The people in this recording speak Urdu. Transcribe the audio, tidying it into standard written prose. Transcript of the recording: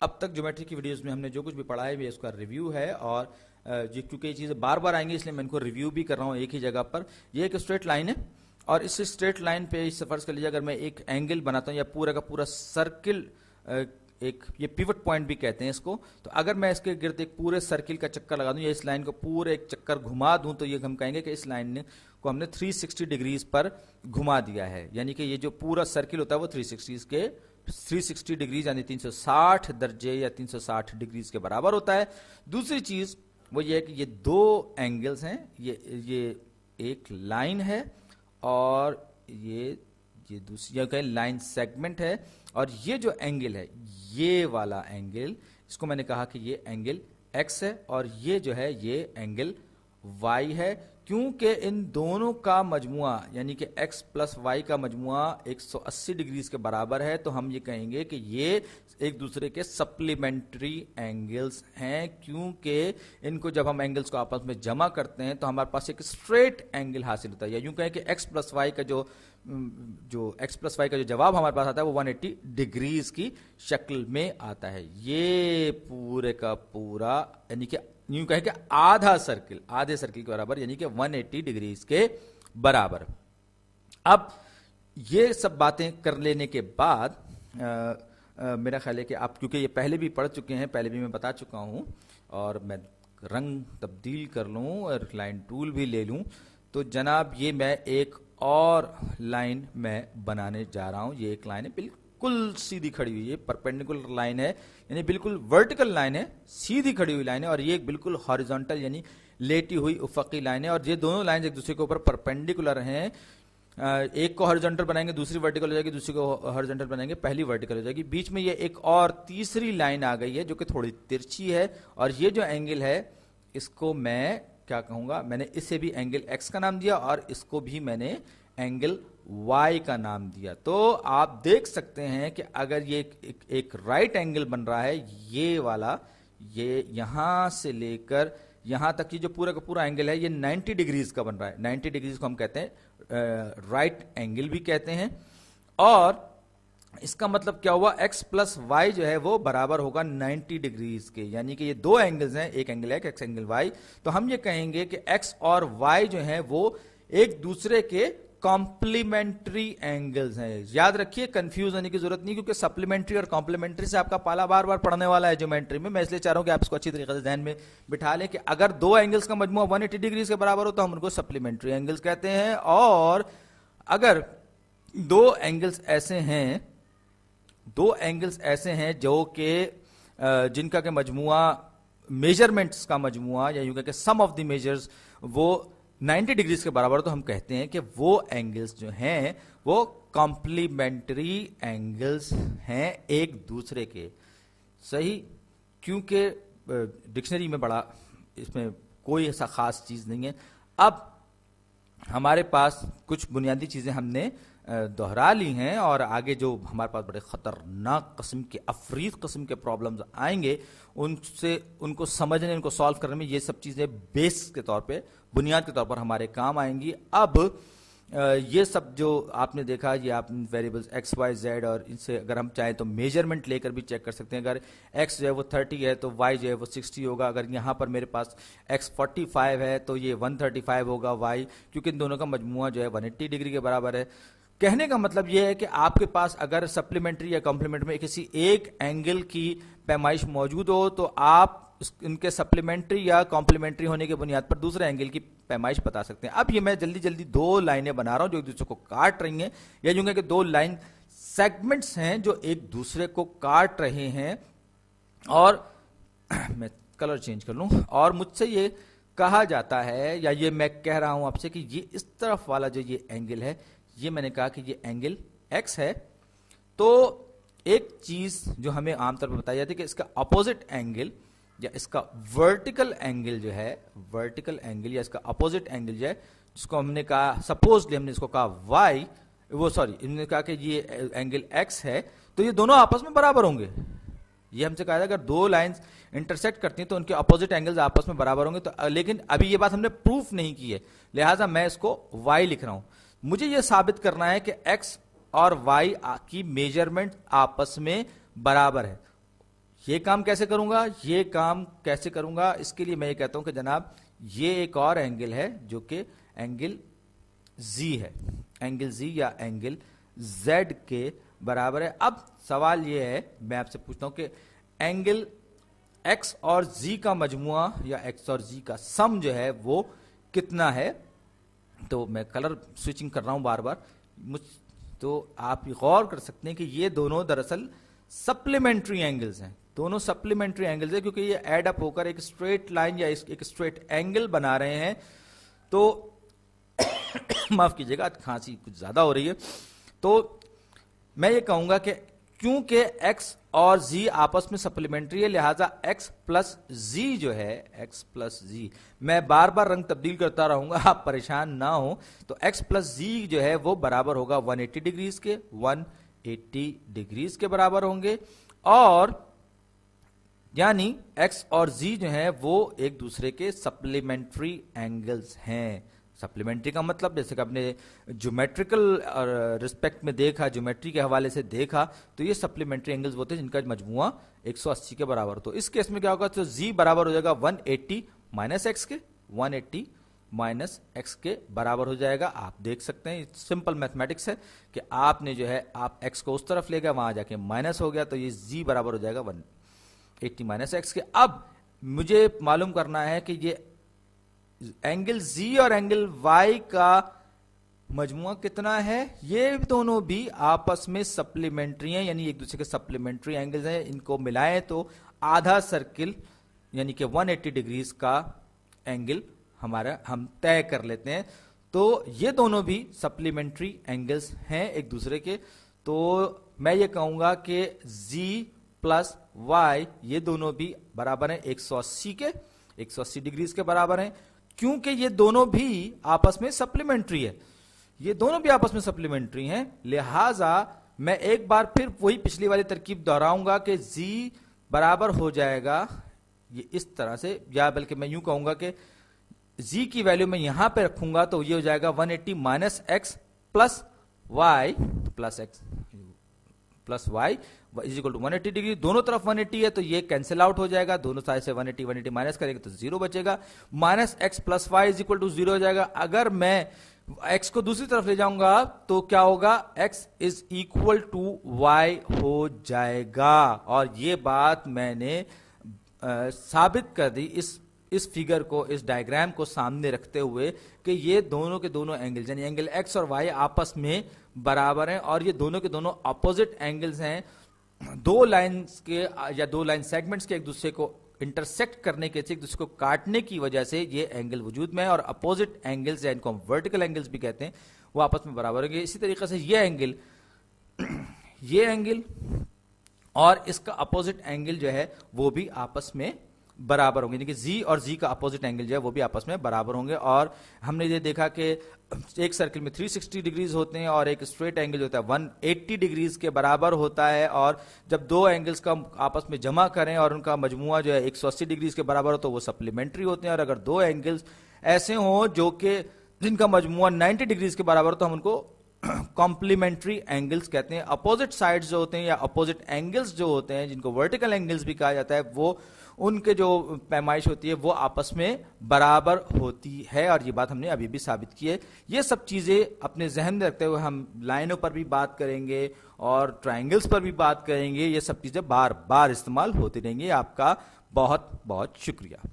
اب تک جیومیٹری کی ویڈیوز میں ہم نے جو کچھ بھی پڑھا ہے یہ اس کا ریویو ہے، اور کیونکہ یہ چیزیں بار بار آئیں گی اس لیے میں ان کو ریویو بھی کر رہا ہوں ایک ہی جگہ پر. یہ ایک اسٹریٹ لائن ہے، اور اس اسٹریٹ لائن پہ اس سے فرض کر لیجیے اگر میں ایک اینگل بناتا ہوں یا پورا کا پورا سرکل، ایک یہ پیوٹ پوائنٹ بھی کہتے ہیں اس کو، تو اگر میں اس کے گرد ایک پورے سرکل کا چکر لگا دوں یا اس لائن کو پورے ایک چکر گھما دوں تو یہ ہم کہیں گے کہ اس لائن کو ہم نے 360 ڈگریز پر گھما دیا ہے. یعنی کہ یہ جو پورا سرکل ہوتا ہے وہ 360 ڈگریز یعنی 360 درجے یا 360 ڈگریز کے برابر ہوتا ہے. دوسری چیز وہ یہ ہے کہ یہ دو اینگلز ہیں، یہ ایک لائن ہے اور یہ دوسری کہ لائن سیگمنٹ ہے، اور یہ جو اینگل ہے یہ والا اینگل، اس کو میں نے کہا کہ یہ اینگل ایکس ہے اور یہ جو ہے یہ اینگل وائی ہے. کیونکہ ان دونوں کا مجموعہ یعنی کہ ایکس پلس وائی کا مجموعہ 180 ڈگریز کے برابر ہے، تو ہم یہ کہیں گے کہ یہ ایک دوسرے کے سپلیمنٹری اینگلز ہیں. کیونکہ ان کو جب ہم اینگلز کو آپس میں جمع کرتے ہیں تو ہمارے پاس ایک اسٹریٹ اینگل حاصل ہوتا ہے، یا یوں کہیں کہ ایکس پلس وائی کا جو جواب ہمارے پاس آتا ہے وہ 180 ڈگریز کی شکل میں آتا ہے. یہ پورے کا پورا یعنی کہ یوں کہیں کہ آدھے سرکل کے برابر یعنی کہ 180 ڈگریز کے برابر. اب یہ سب باتیں کر لینے کے بعد میرا خیال ہے کہ آپ کیونکہ یہ پہلے بھی پڑھ چکے ہیں، پہلے بھی میں بتا چکا ہوں، اور میں رنگ تبدیل کر لوں اور لائن ٹول بھی لے لوں تو جناب یہ میں ایک اور لائن میں بنانے جا رہا ہوں. یہ ایک لائن ہے بالکل سیدھی کھڑی ہوئی ہے، پرپینڈیکولر لائن ہے یعنی بالکل ورٹیکل لائن ہے، سیدھی کھڑی ہوئی لائن ہے، اور یہ ایک بالکل ہاریزونٹل یعنی لیٹی ہوئی افقی لائن ہے. اور یہ دونوں لائنز ایک دوسرے کے اوپر پرپینڈیکولر ہیں. ایک کو ہاریزونٹل بنائیں گے دوسری ورٹیکل ہو جائے گی، دوسری کو ہاریزونٹل بنائیں گے پہلی ورٹیکل ہو جائے گی. بیچ میں یہ ایک اور تیسری لائن آ گئی ہے جو کہ تھوڑی ترچھی ہے، اور یہ جو اینگل ہے اس کو میں کیا کہوں گا، میں نے اسے بھی اینگل ایکس کا نام دیا اور اس کو بھی میں نے اینگل وائی کا نام دیا. تو آپ دیکھ سکتے ہیں کہ اگر یہ ایک رائٹ اینگل بن رہا ہے، یہ والا، یہ یہاں سے لے کر یہاں تک کی جو پورا کا پورا اینگل ہے یہ 90 ڈگریز کا بن رہا ہے. 90 ڈگریز کو ہم کہتے ہیں رائٹ اینگل بھی کہتے ہیں. اور اس کا مطلب کیا ہوا، ایکس پلس وائی جو ہے وہ برابر ہوگا 90 ڈگریز کے، یعنی کہ یہ دو اینگلز ہیں، ایک اینگل ایکس اینگل وائی. تو ہم یہ کہیں گے کہ ایکس اور وائی جو ہیں وہ ایک دوسرے کے کمپلیمنٹری اینگلز ہیں. یاد رکھیے کنفیوز ہونے کی ضرورت نہیں، کیونکہ سپلیمنٹری اور کمپلیمنٹری سے آپ کا پالا بار بار پڑھنے والا ہے جیومیٹری میں. میں اس لیے چاہ رہا ہوں کہ آپ اس کو اچھی طریقے سے ذہن میں بٹھا لیں کہ اگر دو اینگلز کا مجموعہ 180 ڈگریز کے برابر ہو تو ہم ان کو سپلیمنٹری اینگلز کہتے ہیں. اور اگر دو اینگلز ایسے ہیں جو کہ جن کا کہ مجموعہ میجرمنٹس کا مجموعہ یا یوں کہ سم آف دی میجرز وہ 90 ڈگریز کے برابر، تو ہم کہتے ہیں کہ وہ اینگلز جو ہیں وہ کمپلیمنٹری اینگلز ہیں ایک دوسرے کے. صحیح، کیونکہ ڈکشنری میں بڑا اس میں کوئی ایسا خاص چیز نہیں ہے. اب ہمارے پاس کچھ بنیادی چیزیں ہم نے دہرا لی ہیں، اور آگے جو ہمارے پاس بڑے خطرناک قسم کے عفریت قسم کے پرابلمز آئیں گے ان کو سمجھنے، ان کو سالو کرنے میں یہ سب چیزیں بیس کے طور پہ، بنیاد کے طور پر ہمارے کام آئیں گی. اب یہ سب جو آپ نے دیکھا، یہ آپ ویریبلز ایکس وائی زیڈ، اور ان سے اگر ہم چاہیں تو میجرمنٹ لے کر بھی چیک کر سکتے ہیں. اگر ایکس جو ہے وہ 30 ہے تو وائی جو ہے وہ 60 ہوگا. اگر یہاں پر میرے پاس ایکس 45 ہے تو یہ 135 ہوگا وائی، کیونکہ ان دونوں کا مجموعہ جو ہے 180 ڈگری کے برابر ہے. کہنے کا مطلب یہ ہے کہ آپ کے پاس اگر سپلیمنٹری یا کمپلیمنٹ میں کسی ایک اینگل کی پیمائش موجود ہو تو آپ ان کے سپلیمنٹری یا کمپلیمنٹری ہونے کے بنیاد پر دوسرے اینگل کی پیمائش بتا سکتے ہیں. اب یہ میں جلدی جلدی دو لائنیں بنا رہا ہوں جو ایک دوسرے کو کاٹ رہی ہیں، یا یوں کہ دو لائن سیگمنٹس ہیں جو ایک دوسرے کو کاٹ رہے ہیں. اور میں کلر چینج کر لوں، اور مجھ سے یہ کہا جاتا ہے، یا یہ میں کہہ رہا ہوں آپ سے کہ یہ اس طرف والا جو یہ اینگل ہے، یہ میں نے کہا کہ یہ اینگل ایکس ہے. تو ایک چیز جو ہمیں عام طور پر بتائی جاتی ہے کہ اس کا اپوزٹ اینگل یا اس کا ورٹیکل اینگل جو ہے، ورٹیکل اینگل یا اس کا اپوزٹ اینگل جو ہے، جس کو ہم نے کہا سپوزلی ہم نے اس کو کہا وائی، ہم نے کہا کہ یہ اینگل ایکس ہے، تو یہ دونوں آپس میں برابر ہوں گے. یہ ہم سے کہا تھا اگر دو لائنز انٹرسیکٹ کرتی ہیں تو ان کے اپوزٹ اینگلز آپس میں برابر ہوں گے. تو لیکن ابھی یہ بات ہم نے پروف نہیں کی ہے، لہٰذا میں اس کو وائی لکھ رہا ہوں. مجھے یہ ثابت کرنا ہے کہ ایکس اور وائی کی میجرمنٹ آپس میں برابر ہے. یہ کام کیسے کروں گا؟ یہ کام کیسے کروں گا؟ اس کے لیے میں یہ کہتا ہوں کہ جناب یہ ایک اور اینگل ہے جو کہ اینگل زی ہے، اینگل زی یا اینگل زیڈ کے برابر ہے. اب سوال یہ ہے، میں آپ سے پوچھتا ہوں کہ اینگل ایکس اور زی کا مجموعہ یا ایکس اور زی کا سم جو ہے وہ کتنا ہے؟ تو میں کلر سوئچنگ کر رہا ہوں بار بار، تو آپ غور کر سکتے ہیں کہ یہ دونوں دراصل سپلیمنٹری اینگلز ہیں، دونوں سپلیمنٹری اینگلز ہیں کیونکہ یہ ایڈ اپ ہو کر ایک اسٹریٹ لائن یا ایک اسٹریٹ اینگل بنا رہے ہیں. تو معاف کیجیے گا کھانسی کچھ زیادہ ہو رہی ہے. تو میں یہ کہوں گا کہ کیونکہ ایکس اور زی آپس میں سپلیمنٹری ہے لہذا ایکس پلس زی جو ہے، ایکس پلس زی، میں بار بار رنگ تبدیل کرتا رہوں گا آپ پریشان نہ ہوں. تو ایکس پلس زی جو ہے وہ برابر ہوگا 180 ڈگریز کے، 180 ڈگریز کے برابر ہوں گے. اور یعنی ایکس اور زی جو ہیں وہ ایک دوسرے کے سپلیمنٹری اینگلز ہیں. سپلیمنٹری کا مطلب جیسے کہ آپ نے جیومیٹریکل رسپیکٹ میں دیکھا، جیومیٹری کے حوالے سے دیکھا، تو یہ سپلیمنٹری اینگلز ہوتے ہیں جن کا مجموعہ 180 کے برابر. تو اس کیس میں کیا ہوگا؟ تو زی برابر ہو جائے گا 180 مائنس ایکس کے، 180 مائنس ایکس کے برابر ہو جائے گا. آپ دیکھ سکتے ہیں سمپل میتھمیٹکس ہے کہ آپ نے جو ہے آپ ایکس کو اس طرف لے گیا، وہاں جا کے مائنس ہو گیا، تو یہ زی برابر ہو جائے گا 180 مائنس ایکس کے. اب مجھے معلوم کرنا ہے کہ یہ اینگل زی اور اینگل وائی کا مجموعہ کتنا ہے. یہ دونوں بھی آپس میں سپلیمنٹری ہیں، یعنی ایک دوسرے کے سپلیمنٹری اینگلز ہیں. ان کو ملائیں تو آدھا سرکل یعنی کہ 180 ڈگریز کا اینگل ہمارا ہم طے کر لیتے ہیں. تو یہ دونوں بھی سپلیمنٹری اینگلز ہیں ایک دوسرے کے. تو میں یہ کہوں گا کہ زی پلس وائی یہ دونوں بھی برابر ہیں 180 کے، 180 ڈگریز کے برابر ہیں. کیونکہ یہ دونوں بھی آپس میں سپلیمنٹری ہے، یہ دونوں بھی آپس میں سپلیمنٹری ہیں، لہذا میں ایک بار پھر وہی پچھلی والی ترکیب دہراؤں گا کہ زی برابر ہو جائے گا یہ اس طرح سے، یا بلکہ میں یوں کہوں گا کہ زی کی ویلیو میں یہاں پہ رکھوں گا تو یہ ہو جائے گا 180 minus x plus y plus x plus y is equal to 180 degree. دونوں طرف 180 ہے تو یہ کینسل آؤٹ ہو جائے گا، دونوں سائڈ سے 180 مائنس کریں گے تو 0 بچے گا. Minus x plus y is equal to 0 ہو جائے گا. اگر میں ایکس کو دوسری طرف لے جاؤں گا تو کیا ہوگا؟ X is equal to y ہو جائے گا. اور یہ بات میں نے ثابت کر دی اس فگر کو، اس ڈائیگرام کو سامنے رکھتے ہوئے کہ یہ دونوں کے دونوں اینگلز یعنی اینگل ایکس اور وائی آپس میں برابر ہیں، اور یہ دونوں کے دونوں اپوزٹ اینگلز ہیں. دو لائنز کے یا دو لائن سیگمنٹس کے ایک دوسرے کو انٹرسیکٹ کرنے کے، ایک دوسرے کو کاٹنے کی وجہ سے یہ اینگل وجود میں ہے، اور اپوزٹ اینگلز یا ان کو ہم ورٹیکل اینگلز بھی کہتے ہیں وہ آپس میں برابر ہوں گے. اسی طریقے سے یہ اینگل اور اس کا اپوزٹ اینگل جو ہے وہ بھی آپس میں برابر ہوں گے، یعنی کہ زی اور زی کا اپوزٹ اینگل جو ہے وہ بھی آپس میں برابر ہوں گے. اور ہم نے یہ دیکھا کہ ایک سرکل میں 360 ڈگریز ہوتے ہیں اور ایک اسٹریٹ اینگل جو ہوتا ہے 180 ڈگریز کے برابر ہوتا ہے. اور جب دو اینگلز کا آپس میں جمع کریں اور ان کا مجموعہ جو ہے 180 ڈگریز کے برابر ہو تو وہ سپلیمنٹری ہوتے ہیں. اور اگر دو اینگلز ایسے ہوں جو کہ جن کا مجموعہ 90 ڈگریز کے برابر ہو تو ہم ان کو کمپلیمنٹری اینگلز کہتے ہیں. اپوزٹ سائڈز جو ہوتے ہیں یا اپوزٹ اینگلز جو ہوتے ہیں جن کو ورٹیکل اینگلز بھی کہا جاتا ہے، وہ ان کے جو پیمائش ہوتی ہے وہ آپس میں برابر ہوتی ہے. اور یہ بات ہم نے ابھی بھی ثابت کی ہے. یہ سب چیزیں اپنے ذہن میں رکھتے ہوئے ہم لائنوں پر بھی بات کریں گے اور ٹرائنگلز پر بھی بات کریں گے. یہ سب چیزیں بار بار استعمال ہوتی رہیں گی. آپ کا بہت بہت شکریہ.